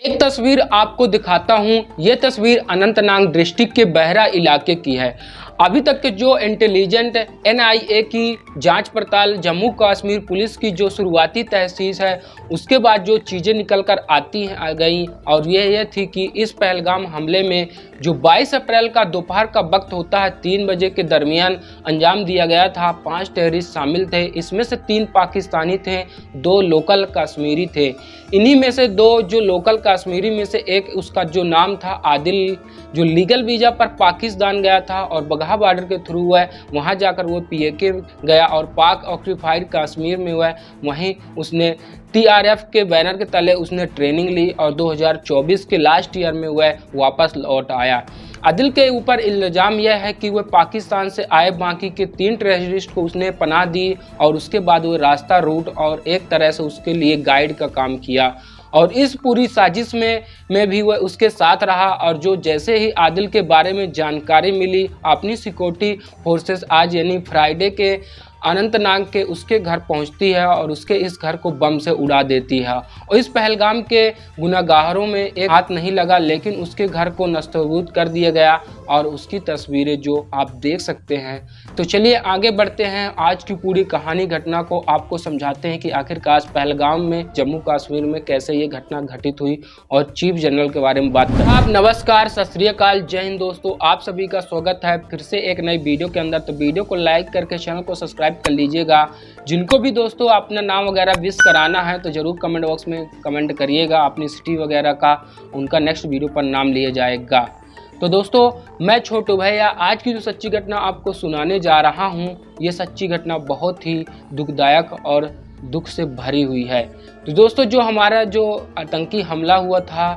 एक तस्वीर आपको दिखाता हूं। यह तस्वीर अनंतनाग डिस्ट्रिक्ट के बहरा इलाके की है। अभी तक के जो इंटेलिजेंट एनआईए की जांच पड़ताल, जम्मू कश्मीर पुलिस की जो शुरुआती तहसीस है, उसके बाद जो चीज़ें निकल कर आती हैं आ गई और ये थी कि इस पहलगाम हमले में जो 22 अप्रैल का दोपहर का वक्त होता है 3 बजे के दरमियान अंजाम दिया गया था। 5 टेररिस्ट शामिल थे। इसमें से 3 पाकिस्तानी थे, 2 लोकल कश्मीरी थे। इन्हीं में से 2 जो लोकल कश्मीरी में से एक, उसका जो नाम था आदिल, जो लीगल वीज़ा पर पाकिस्तान गया था और बगहा बॉर्डर के थ्रू हुआ है, वहाँ जाकर वो पीएके गया और पाक ऑक्यूपाइड कश्मीर में हुआ है, वहीं उसने टीआरएफ के बैनर के तले उसने ट्रेनिंग ली और 2024 के लास्ट ईयर में वह वापस लौट आया। आदिल के ऊपर इल्ज़ाम यह है कि वह पाकिस्तान से आए बाकी के 3 टेररिस्ट को उसने पनाह दी और उसके बाद वो रास्ता, रूट और एक तरह से उसके लिए गाइड का काम किया और इस पूरी साजिश में भी वह उसके साथ रहा। और जो जैसे ही आदिल के बारे में जानकारी मिली, अपनी सिक्योरिटी फोर्सेस आज यानी फ्राइडे के अनंतनाग के उसके घर पहुंचती है और उसके इस घर को बम से उड़ा देती है। और इस पहलगाम के गुनाहगारों में एक हाथ नहीं लगा, लेकिन उसके घर को नस्तबूद कर दिया गया और उसकी तस्वीरें जो आप देख सकते हैं। तो चलिए आगे बढ़ते हैं, आज की पूरी कहानी घटना को आपको समझाते हैं कि आखिरकार पहलगाम में जम्मू कश्मीर में कैसे ये घटना घटित हुई और चीफ जनरल के बारे में बात करें। आप नमस्कार, सत श्री अकाल, जय हिंद दोस्तों, आप सभी का स्वागत है फिर से एक नई वीडियो के अंदर। तो वीडियो को लाइक करके चैनल को सब्सक्राइब कर लीजिएगा। जिनको भी दोस्तों अपना नाम वगैरह विश कराना है तो जरूर कमेंट बॉक्स में कमेंट करिएगा अपनी सिटी वगैरह का, उनका नेक्स्ट वीडियो पर नाम लिया जाएगा। तो दोस्तों मैं छोटू भैया आज की जो सच्ची घटना आपको सुनाने जा रहा हूं, ये सच्ची घटना बहुत ही दुखदायक और दुख से भरी हुई है। तो दोस्तों जो हमारा जो आतंकी हमला हुआ था,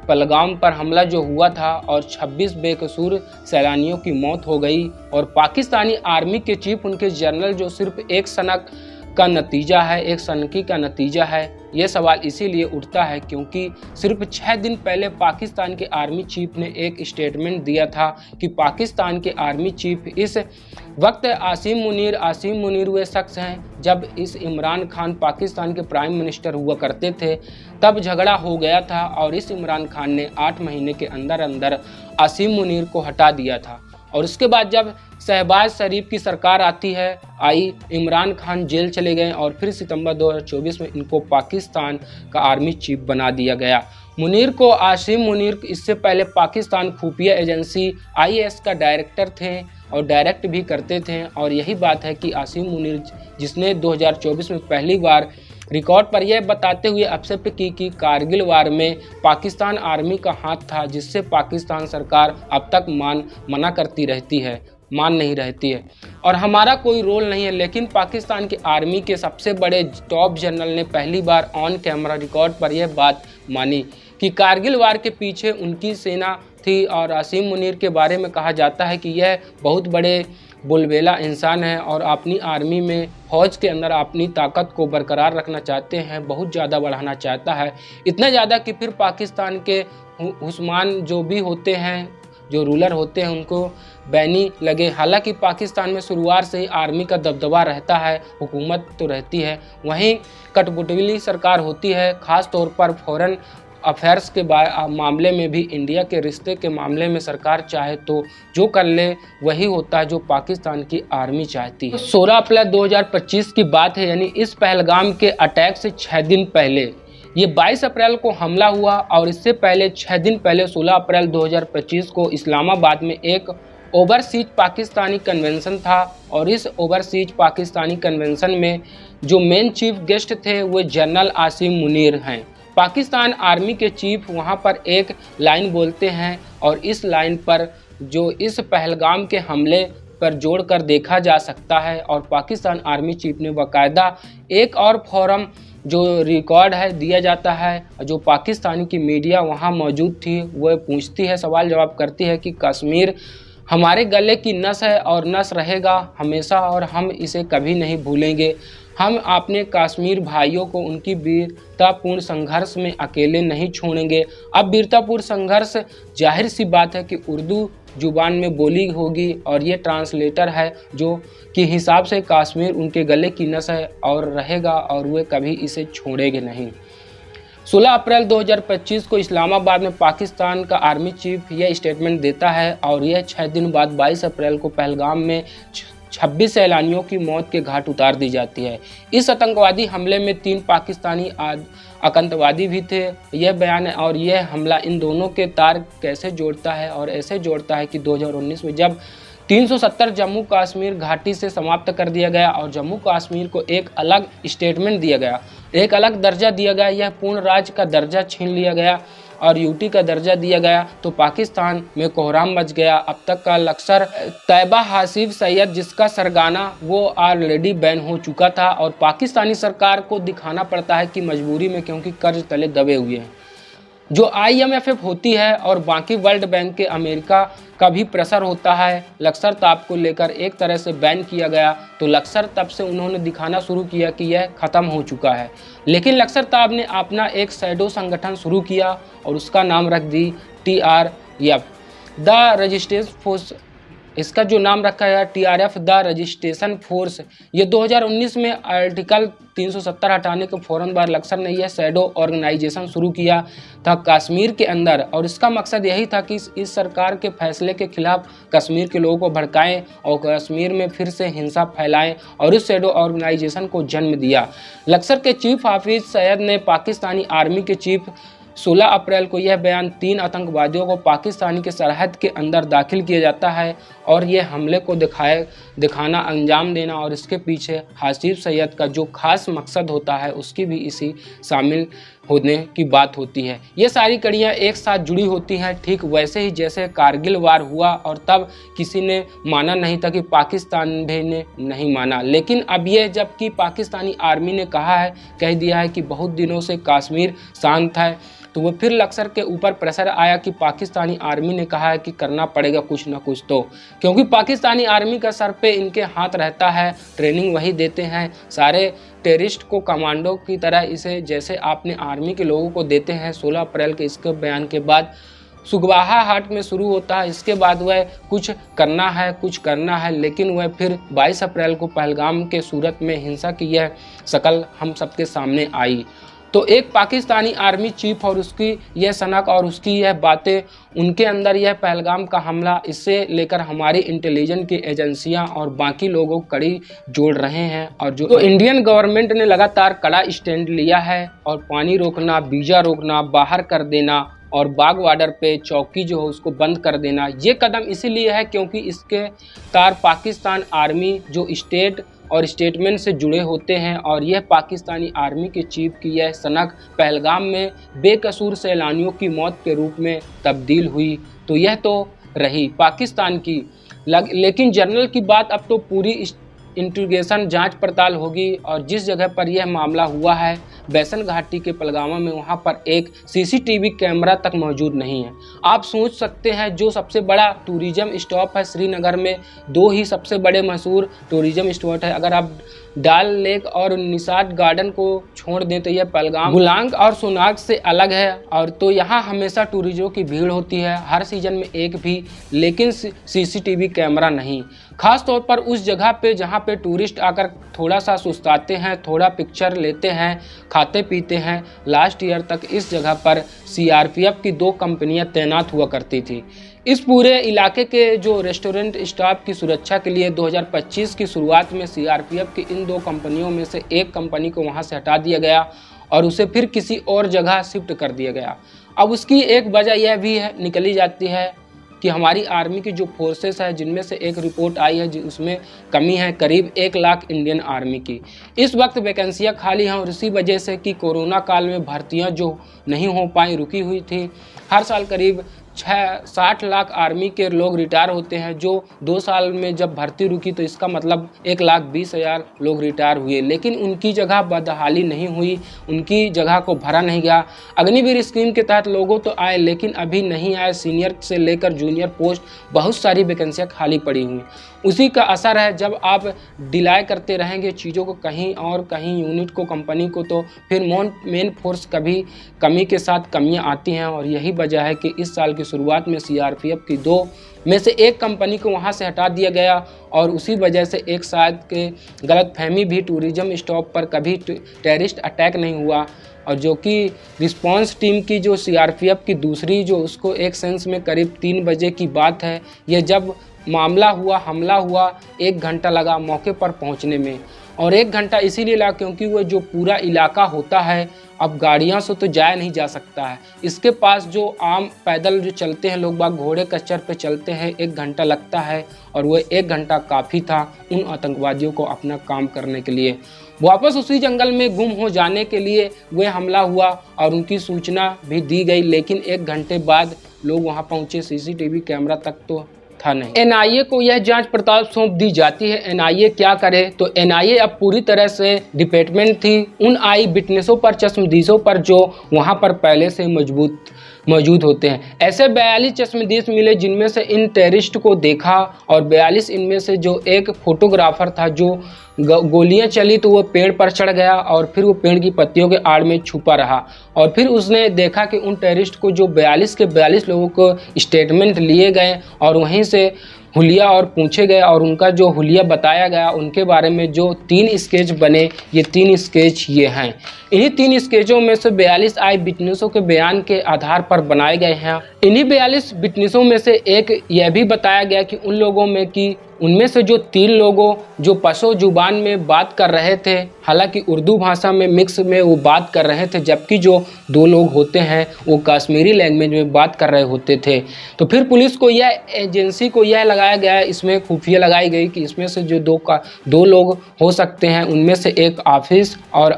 पहलगाम पर हमला जो हुआ था और 26 बेकसूर सैलानियों की मौत हो गई और पाकिस्तानी आर्मी के चीफ, उनके जनरल जो सिर्फ एक सनक का नतीजा है, एक सनकी का नतीजा है। ये सवाल इसीलिए उठता है क्योंकि सिर्फ 6 दिन पहले पाकिस्तान के आर्मी चीफ ने एक स्टेटमेंट दिया था कि पाकिस्तान के आर्मी चीफ इस वक्त आसिम मुनीर वे शख्स हैं। जब इस इमरान खान पाकिस्तान के प्राइम मिनिस्टर हुआ करते थे तब झगड़ा हो गया था और इस इमरान खान ने 8 महीने के अंदर अंदर आसिम मुनीर को हटा दिया था। और उसके बाद जब शहबाज शरीफ की सरकार आई, इमरान खान जेल चले गए और फिर सितंबर 2024 में इनको पाकिस्तान का आर्मी चीफ बना दिया गया। मुनीर को, आसिम मुनीर इससे पहले पाकिस्तान खुफिया एजेंसी आईएएस का डायरेक्टर थे और डायरेक्ट भी करते थे। और यही बात है कि आसिम मुनीर जिसने 2024 में पहली बार रिकॉर्ड पर यह बताते हुए एक्सेप्ट की कि कारगिल वार में पाकिस्तान आर्मी का हाथ था, जिससे पाकिस्तान सरकार अब तक मना करती रहती है, मान नहीं रहती है और हमारा कोई रोल नहीं है। लेकिन पाकिस्तान के आर्मी के सबसे बड़े टॉप जनरल ने पहली बार ऑन कैमरा रिकॉर्ड पर यह बात मानी कि कारगिल वार के पीछे उनकी सेना थी। और आसिम मुनीर के बारे में कहा जाता है कि यह बहुत बड़े बुलबेला इंसान है और अपनी आर्मी में, फौज के अंदर अपनी ताकत को बरकरार रखना चाहते हैं, बहुत ज़्यादा बढ़ाना चाहता है, इतना ज़्यादा कि फिर पाकिस्तान के हुस्मान जो भी होते हैं, जो रूलर होते हैं, उनको बैनी लगे। हालांकि पाकिस्तान में शुरुआत से ही आर्मी का दबदबा रहता है, हुकूमत तो रहती है, वहीं कठपुतली सरकार होती है, ख़ास तौर पर फॉरेन अफेयर्स के मामले में भी, इंडिया के रिश्ते के मामले में सरकार चाहे तो जो कर ले वही होता है जो पाकिस्तान की आर्मी चाहती है। 16 अप्रैल 2025 की बात है, यानी इस पहलगाम के अटैक से 6 दिन पहले, ये 22 अप्रैल को हमला हुआ और इससे पहले 6 दिन पहले 16 अप्रैल 2025 को इस्लामाबाद में एक ओवरसीज पाकिस्तानी कन्वेंशन था। और इस ओवरसीज पाकिस्तानी कन्वेंशन में जो मेन चीफ गेस्ट थे वो जनरल आसिम मुनीर हैं। पाकिस्तान आर्मी के चीफ वहां पर एक लाइन बोलते हैं और इस लाइन पर जो इस पहलगाम के हमले पर जोड़कर देखा जा सकता है। और पाकिस्तान आर्मी चीफ ने बाकायदा एक और फोरम जो रिकॉर्ड है दिया जाता है, जो पाकिस्तानी की मीडिया वहां मौजूद थी वह पूछती है, सवाल जवाब करती है कि कश्मीर हमारे गले की नस है और नस रहेगा हमेशा और हम इसे कभी नहीं भूलेंगे। हम अपने कश्मीर भाइयों को उनकी वीरतापूर्ण संघर्ष में अकेले नहीं छोड़ेंगे। अब वीरतापूर्ण संघर्ष जाहिर सी बात है कि उर्दू जुबान में बोली होगी और ये ट्रांसलेटर है जो कि हिसाब से कश्मीर उनके गले की नस है और रहेगा और वे कभी इसे छोड़ेंगे नहीं। 16 अप्रैल 2025 को इस्लामाबाद में पाकिस्तान का आर्मी चीफ यह स्टेटमेंट देता है और यह 6 दिन बाद 22 अप्रैल को पहलगाम में 26 सैलानियों की मौत के घाट उतार दी जाती है। इस आतंकवादी हमले में 3 पाकिस्तानी आतंकवादी भी थे। यह बयान और यह हमला इन दोनों के तार कैसे जोड़ता है और ऐसे जोड़ता है कि 2019 में जब 370 जम्मू कश्मीर घाटी से समाप्त कर दिया गया और जम्मू कश्मीर को एक अलग स्टेटमेंट दिया गया, एक अलग दर्जा दिया गया, यह पूर्ण राज्य का दर्जा छीन लिया गया और यूटी का दर्जा दिया गया, तो पाकिस्तान में कोहराम मच गया। अब तक का लश्कर तैयबा हासिफ सैयद जिसका सरगना वो ऑलरेडी बैन हो चुका था और पाकिस्तानी सरकार को दिखाना पड़ता है कि मजबूरी में, क्योंकि कर्ज तले दबे हुए हैं। जो IMF होती है और बाकी वर्ल्ड बैंक के अमेरिका का भी प्रेशर होता है। लश्कर ताब को लेकर एक तरह से बैन किया गया, तो लश्कर तब से उन्होंने दिखाना शुरू किया कि यह ख़त्म हो चुका है। लेकिन लश्कर ताब ने अपना एक शैडो संगठन शुरू किया और उसका नाम रख दी TRF, द रजिस्ट्रेशन फोर्स। इसका जो नाम रखा है TRF, द रजिस्ट्रेशन फोर्स। ये 2019 में आर्टिकल 370 हटाने के फ़ौरन बाद लश्कर ने यह शैडो ऑर्गेनाइजेशन शुरू किया था कश्मीर के अंदर, और इसका मकसद यही था कि इस सरकार के फैसले के खिलाफ कश्मीर के लोगों को भड़काएं और कश्मीर में फिर से हिंसा फैलाएं, और इस शैडो ऑर्गेनाइजेशन को जन्म दिया। लश्कर के चीफ हाफिज सैयद ने पाकिस्तानी आर्मी के चीफ 16 अप्रैल को यह बयान 3 आतंकवादियों को पाकिस्तानी के सरहद के अंदर दाखिल किया जाता है और यह हमले को दिखाना, अंजाम देना, और इसके पीछे हासिफ सैयद का जो खास मकसद होता है उसकी भी इसी शामिल होने की बात होती है। ये सारी कड़ियाँ एक साथ जुड़ी होती हैं, ठीक वैसे ही जैसे कारगिल वार हुआ और तब किसी ने माना नहीं था कि पाकिस्तान भी ने नहीं माना, लेकिन अब ये जबकि पाकिस्तानी आर्मी ने कह दिया है कि बहुत दिनों से कश्मीर शांत है, तो वो फिर लश्कर के ऊपर प्रेशर आया कि पाकिस्तानी आर्मी ने कहा है कि करना पड़ेगा कुछ ना कुछ, तो क्योंकि पाकिस्तानी आर्मी का सर पे इनके हाथ रहता है, ट्रेनिंग वही देते हैं, सारे टेररिस्ट को कमांडो की तरह इसे जैसे आपने आर्मी के लोगों को देते हैं। 16 अप्रैल के इसके बयान के बाद सुगवाहा हाट में शुरू होता है, इसके बाद वह कुछ करना है, लेकिन वह फिर 22 अप्रैल को पहलगाम के सूरत में हिंसा की यह शक्ल हम सबके सामने आई। तो एक पाकिस्तानी आर्मी चीफ और उसकी यह सनक और उसकी यह बातें, उनके अंदर यह पहलगाम का हमला, इससे लेकर हमारी इंटेलिजेंस की एजेंसियां और बाकी लोगों को कड़ी जोड़ रहे हैं। और जो तो इंडियन गवर्नमेंट ने लगातार कड़ा स्टैंड लिया है और पानी रोकना, वीज़ा रोकना, बाहर कर देना और बाग वार्डर पे चौकी जो है उसको बंद कर देना, ये कदम इसीलिए है क्योंकि इसके तार पाकिस्तान आर्मी जो स्टेट और स्टेटमेंट से जुड़े होते हैं, और यह पाकिस्तानी आर्मी के चीफ की यह सनक पहलगाम में बेकसूर सैलानियों की मौत के रूप में तब्दील हुई। तो यह तो रही पाकिस्तान की, लेकिन जनरल की बात, अब तो पूरी इंट्रोगेशन जांच पड़ताल होगी। और जिस जगह पर यह मामला हुआ है बैसन घाटी के पहलगाम में, वहां पर एक CCTV कैमरा तक मौजूद नहीं है। आप सोच सकते हैं जो सबसे बड़ा टूरिज्म स्टॉप है श्रीनगर में, 2 ही सबसे बड़े मशहूर टूरिज्म स्पॉट है, अगर आप डाल लेक और निशात गार्डन को छोड़ दें तो यह पहलगाम गुलांग और सोनाग से अलग है। और तो यहाँ हमेशा टूरिस्टों की भीड़ होती है, हर सीजन में एक भी, लेकिन CCTV कैमरा नहीं, खास तौर पर उस जगह पे जहाँ पे टूरिस्ट आकर थोड़ा सा सुस्ताते हैं, थोड़ा पिक्चर लेते हैं, खाते पीते हैं। लास्ट ईयर तक इस जगह पर CRPF की 2 कंपनियां तैनात हुआ करती थी। इस पूरे इलाके के जो रेस्टोरेंट स्टाफ की सुरक्षा के लिए 2025 की शुरुआत में CRPF की इन 2 कंपनियों में से एक कंपनी को वहां से हटा दिया गया और उसे फिर किसी और जगह शिफ्ट कर दिया गया। अब उसकी एक वजह यह भी है निकली जाती है कि हमारी आर्मी की जो फोर्सेस है, जिनमें से एक रिपोर्ट आई है उसमें कमी है करीब 1 लाख इंडियन आर्मी की। इस वक्त वैकेंसियां खाली हैं और इसी वजह से कि कोरोना काल में भर्तियां जो नहीं हो पाई, रुकी हुई थी। हर साल करीब 60 लाख आर्मी के लोग रिटायर होते हैं, जो 2 साल में जब भर्ती रुकी तो इसका मतलब 1,20,000 लोग रिटायर हुए, लेकिन उनकी जगह बदहाली नहीं हुई, उनकी जगह को भरा नहीं गया। अग्निवीर स्कीम के तहत लोगों तो आए लेकिन अभी नहीं आए, सीनियर से लेकर जूनियर पोस्ट बहुत सारी वैकेंसियाँ खाली पड़ी हुई। उसी का असर है, जब आप डिलाई करते रहेंगे चीज़ों को कहीं और कहीं यूनिट को, कंपनी को, तो फिर मेन फोर्स कभी कमी के साथ कमियां आती हैं। और यही वजह है कि इस साल की शुरुआत में CRPF की 2 में से एक कंपनी को वहां से हटा दिया गया और उसी वजह से एक शायद के गलतफहमी भी टूरिज्म स्टॉप पर कभी टेररिस्ट अटैक नहीं हुआ। और जो कि रिस्पांस टीम की जो सीआरपीएफ की दूसरी जो उसको एक सेंस में करीब 3 बजे की बात है। यह जब मामला हुआ, हमला हुआ, 1 घंटा लगा मौके पर पहुंचने में। और 1 घंटा इसीलिए लगा क्योंकि वो जो पूरा इलाका होता है, अब गाड़ियां से तो जाया नहीं जा सकता है। इसके पास जो आम पैदल जो चलते हैं लोग बाग, घोड़े कच्चर पे चलते हैं, 1 घंटा लगता है। और वो 1 घंटा काफ़ी था उन आतंकवादियों को अपना काम करने के लिए। वापस उसी जंगल में गुम हो जाने के लिए वह हमला हुआ और उनकी सूचना भी दी गई, लेकिन 1 घंटे बाद लोग वहाँ पहुँचे। सीसीटीवी कैमरा तक तो था नहीं। एनआईए को यह जांच पड़ताल सौंप दी जाती है। एनआईए क्या करे, तो एनआईए अब पूरी तरह से डिपार्टमेंट थी उन आई विटनेसों पर, चश्मदीदों पर जो वहां पर पहले से मौजूद होते हैं। ऐसे 42 चश्मदीद मिले जिनमें से इन टेररिस्ट को देखा, और 42 इनमें से जो एक फोटोग्राफर था, जो गोलियां चली तो वो पेड़ पर चढ़ गया और फिर वो पेड़ की पत्तियों के आड़ में छुपा रहा। और फिर उसने देखा कि उन टेररिस्ट को जो 42 के 42 लोगों को स्टेटमेंट लिए गए और वहीं से हुलिया और पूछे गए, और उनका जो हुलिया बताया गया उनके बारे में जो 3 स्केच बने, ये 3 स्केच ये हैं। इन्हीं 3 स्केचों में से 42 आई विटनेसों के बयान के आधार पर बनाए गए हैं। इन्हीं 42 विटनेसों में से एक यह भी बताया गया कि उन लोगों में कि उनमें से जो 3 लोगों जो पशो जुबान में बात कर रहे थे, हालांकि उर्दू भाषा में मिक्स में वो बात कर रहे थे, जबकि जो 2 लोग होते हैं वो कश्मीरी लैंग्वेज में बात कर रहे होते थे। तो फिर पुलिस को यह एजेंसी को यह लगाया गया, इसमें खुफिया लगाई गई कि इसमें से जो 2 लोग हो सकते हैं, उनमें से एक आफिस और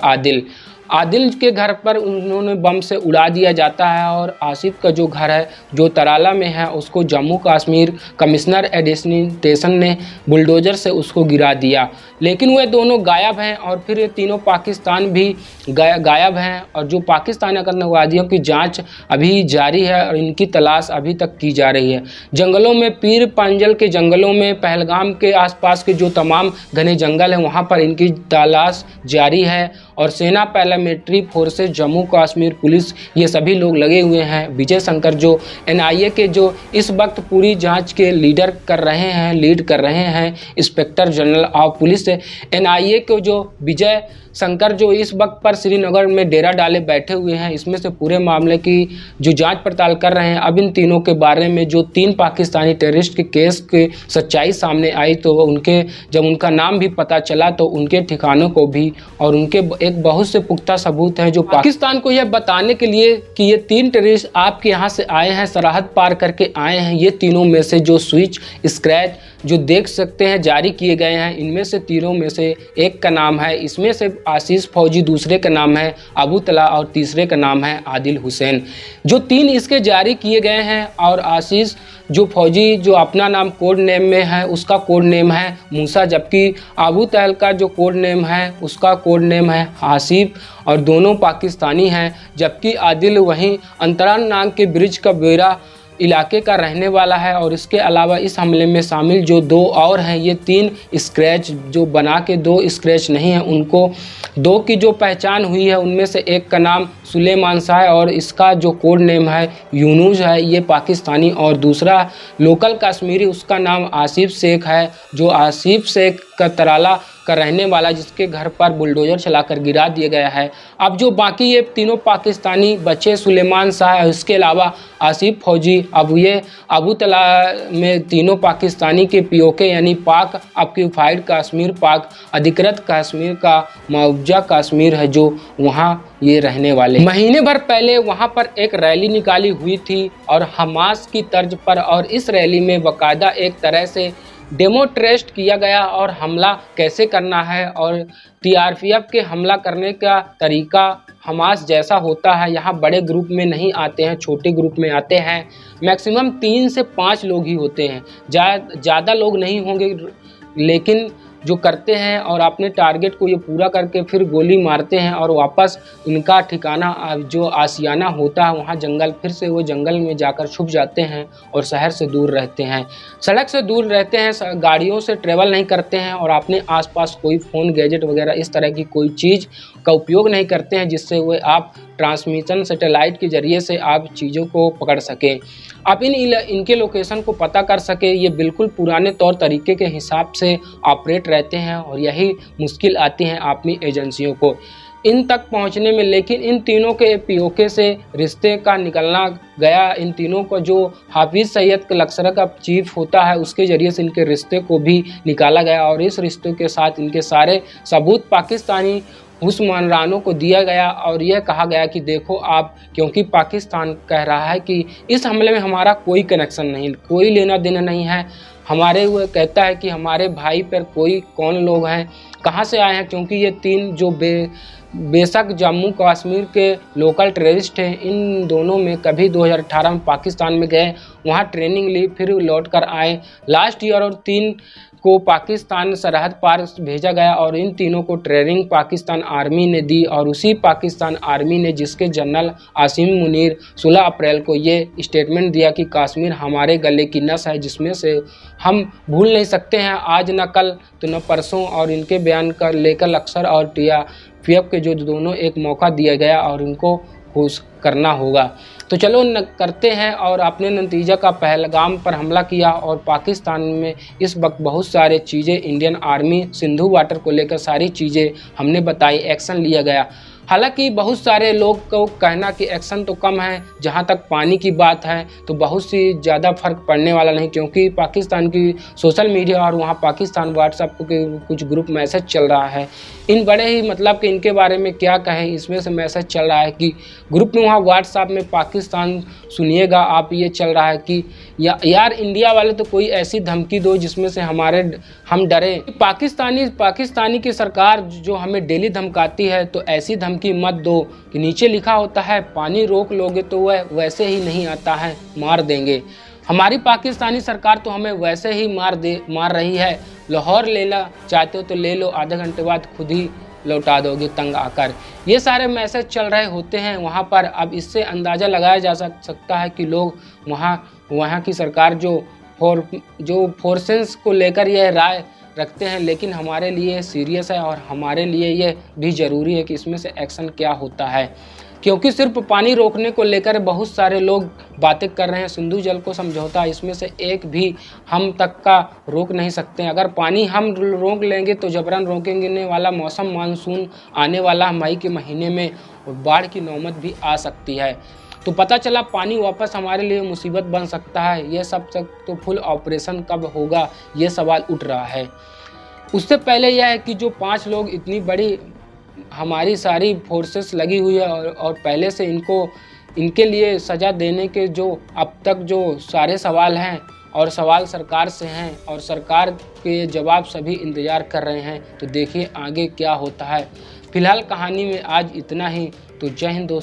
आदिल के घर पर उन्होंने बम से उड़ा दिया जाता है, और आसिफ का जो घर है जो तराला में है उसको जम्मू कश्मीर कमिश्नर एडमिनिस्ट्रेशन ने बुलडोज़र से उसको गिरा दिया। लेकिन वे दोनों गायब हैं, और फिर ये तीनों पाकिस्तान भी गायब हैं, और जो पाकिस्तानी आतंकवादियों की जांच अभी जारी है और इनकी तलाश अभी तक की जा रही है। जंगलों में, पीर पंजल के जंगलों में, पहलगाम के आसपास के जो तमाम घने जंगल हैं वहाँ पर इनकी तलाश जारी है। और सेना, paramilitary forces, Jammu Kashmir police, ये सभी लोग लगे हुए हैं। विजय शंकर जो एनआईए के जो इस वक्त पूरी जांच के लीड कर रहे हैं inspector general of police NIA को जो विजय शंकर जो इस वक्त पर श्रीनगर में डेरा डाले बैठे हुए हैं, इसमें से पूरे मामले की जो जांच पड़ताल कर रहे हैं। अब इन तीनों के बारे में जो 3 पाकिस्तानी टेररिस्ट के केस की सच्चाई सामने आई, तो उनके जब उनका नाम भी पता चला तो उनके ठिकानों को भी, और उनके एक बहुत से पुख्ता सबूत हैं जो पाकिस्तान को यह बताने के लिए कि ये 3 टेररिस्ट आपके यहाँ से आए हैं, सरहद पार करके आए हैं। ये तीनों में से जो स्विच स्क्रैच जो देख सकते हैं जारी किए गए हैं, इनमें से तीनों में से एक का नाम है, इसमें से आशीष फौजी, दूसरे का नाम है अबू तला और तीसरे का नाम है आदिल हुसैन। जो 3 इसके जारी किए गए हैं, और आशीष जो फौजी जो अपना नाम कोड नेम में है उसका कोड नेम है मूसा, जबकि अबू तहल का जो कोड नेम है उसका कोड नेम है आसिफ, और दोनों पाकिस्तानी हैं। जबकि आदिल वहीं अंतरानांग के ब्रिज का बेरा इलाके का रहने वाला है। और इसके अलावा इस हमले में शामिल जो 2 और हैं, ये 3 स्क्रैच जो बना के 2 स्क्रैच नहीं हैं, उनको 2 की जो पहचान हुई है उनमें से एक का नाम सुलेमान शाह है और इसका जो कोड नेम है यूनुस है, ये पाकिस्तानी, और दूसरा लोकल कश्मीरी उसका नाम आसिफ शेख है, जो आसिफ शेख का तराला का रहने वाला, जिसके घर पर बुलडोजर चलाकर गिरा दिया गया है। अब जो बाकी ये तीनों पाकिस्तानी बचे, सुलेमान शाह, इसके अलावा आसिफ फौजी, अब ये अबू तला में तीनों पाकिस्तानी के पीओके यानी पाक ऑक्यूपाइड कश्मीर, पाक अधिकृत कश्मीर का मुआवजा कश्मीर है, जो वहाँ ये रहने वाले। महीने भर पहले वहाँ पर एक रैली निकाली हुई थी और हमास की तर्ज पर, और इस रैली में बाकायदा एक तरह से डेमोन्स्ट्रेट किया गया और हमला कैसे करना है, और टीआरपीएफ के हमला करने का तरीका हमास जैसा होता है। यहाँ बड़े ग्रुप में नहीं आते हैं, छोटे ग्रुप में आते हैं। मैक्सिमम 3 से 5 लोग ही होते हैं, ज़्यादा लोग नहीं होंगे, लेकिन जो करते हैं और अपने टारगेट को ये पूरा करके फिर गोली मारते हैं और वापस इनका ठिकाना जो आशियाना होता है वहाँ जंगल, फिर से वो जंगल में जाकर छुप जाते हैं और शहर से दूर रहते हैं, सड़क से दूर रहते हैं, गाड़ियों से ट्रेवल नहीं करते हैं और अपने आसपास कोई फ़ोन गैजेट वगैरह इस तरह की कोई चीज़ का उपयोग नहीं करते हैं जिससे वो आप ट्रांसमिशन सैटेलाइट के ज़रिए से आप चीज़ों को पकड़ सकें, आप इनके लोकेशन को पता कर सके। ये बिल्कुल पुराने तौर तरीके के हिसाब से ऑपरेट रहते हैं और यही मुश्किल आती हैं अपनी एजेंसियों को। इन तक पहुंचने में, लेकिन इन तीनों के पीओके से रिश्ते का निकलना गया। इन तीनों को जो हाफिज़ सईद लश्कर का चीफ होता है उसके ज़रिए से इनके रिश्ते को भी निकाला गया और इस रिश्ते के साथ इनके सारे सबूत पाकिस्तानी हुक्मरानों को दिया गया और यह कहा गया कि देखो आप, क्योंकि पाकिस्तान कह रहा है कि इस हमले में हमारा कोई कनेक्शन नहीं, कोई लेना देना नहीं है। हमारे वो कहता है कि हमारे भाई पर कोई कौन लोग हैं, कहाँ से आए हैं, क्योंकि ये तीन जो बेशक जम्मू कश्मीर के लोकल टेररिस्ट हैं, इन दोनों में कभी 2018 में पाकिस्तान में गए, वहाँ ट्रेनिंग ली, फिर लौट कर आए लास्ट ईयर, और तीन को पाकिस्तान सरहद पार भेजा गया और इन तीनों को ट्रेनिंग पाकिस्तान आर्मी ने दी। और उसी पाकिस्तान आर्मी ने, जिसके जनरल आसिम मुनीर 16 अप्रैल को ये स्टेटमेंट दिया कि कश्मीर हमारे गले की नस है, जिसमें से हम भूल नहीं सकते हैं, आज न कल तो न परसों। और इनके बयान कर लेकर लश्कर और TRPF के जो दोनों एक मौका दिया गया और इनको खुश करना होगा। तो चलो करते हैं। और अपने नतीजा का पहलगाम पर हमला किया और पाकिस्तान में इस वक्त बहुत सारे चीज़ें, इंडियन आर्मी सिंधु वाटर को लेकर सारी चीज़ें हमने बताई, एक्शन लिया गया। हालांकि बहुत सारे लोग को कहना कि एक्शन तो कम है, जहां तक पानी की बात है तो बहुत सी ज़्यादा फर्क पड़ने वाला नहीं, क्योंकि पाकिस्तान की सोशल मीडिया और वहां पाकिस्तान व्हाट्सएप के कुछ ग्रुप मैसेज चल रहा है। इन बड़े ही मतलब कि इनके बारे में क्या कहें, इसमें से मैसेज चल रहा है कि ग्रुप में वहाँ व्हाट्सएप में पाकिस्तान सुनिएगा आप, ये चल रहा है कि यार इंडिया वाले तो कोई ऐसी धमकी दो जिसमें से हम डरें। पाकिस्तानी की सरकार जो हमें डेली धमकाती है, तो ऐसी धमकी मत दो कि नीचे लिखा होता है पानी रोक लोगे तो वह वैसे ही नहीं आता है, मार देंगे। हमारी पाकिस्तानी सरकार तो हमें वैसे ही मार रही है। लाहौर लेना चाहते हो तो ले लो, आधे घंटे बाद खुद ही लौटा दोगे तंग आकर। ये सारे मैसेज चल रहे होते हैं वहाँ पर। अब इससे अंदाज़ा लगाया जा सकता है कि लोग वहाँ की सरकार जो फोर्सेस को लेकर यह राय रखते हैं, लेकिन हमारे लिए सीरियस है और हमारे लिए ये भी ज़रूरी है कि इसमें से एक्शन क्या होता है, क्योंकि सिर्फ पानी रोकने को लेकर बहुत सारे लोग बातें कर रहे हैं। सिंधु जल को समझौता, इसमें से एक भी हम तक का रोक नहीं सकते। अगर पानी हम रोक लेंगे तो जबरन रोकेंगे वाला मौसम मानसून आने वाला मई के महीने में, और बाढ़ की नौबत भी आ सकती है। तो पता चला पानी वापस हमारे लिए मुसीबत बन सकता है। ये सब तो फुल ऑपरेशन कब होगा, ये सवाल उठ रहा है। उससे पहले यह है कि जो 5 लोग, इतनी बड़ी हमारी सारी फोर्सेस लगी हुई है और पहले से इनके लिए सज़ा देने के जो अब तक जो सारे सवाल हैं और सवाल सरकार से हैं और सरकार के जवाब सभी इंतज़ार कर रहे हैं। तो देखिए आगे क्या होता है। फिलहाल कहानी में आज इतना ही। तो जय हिंद दोस्तों।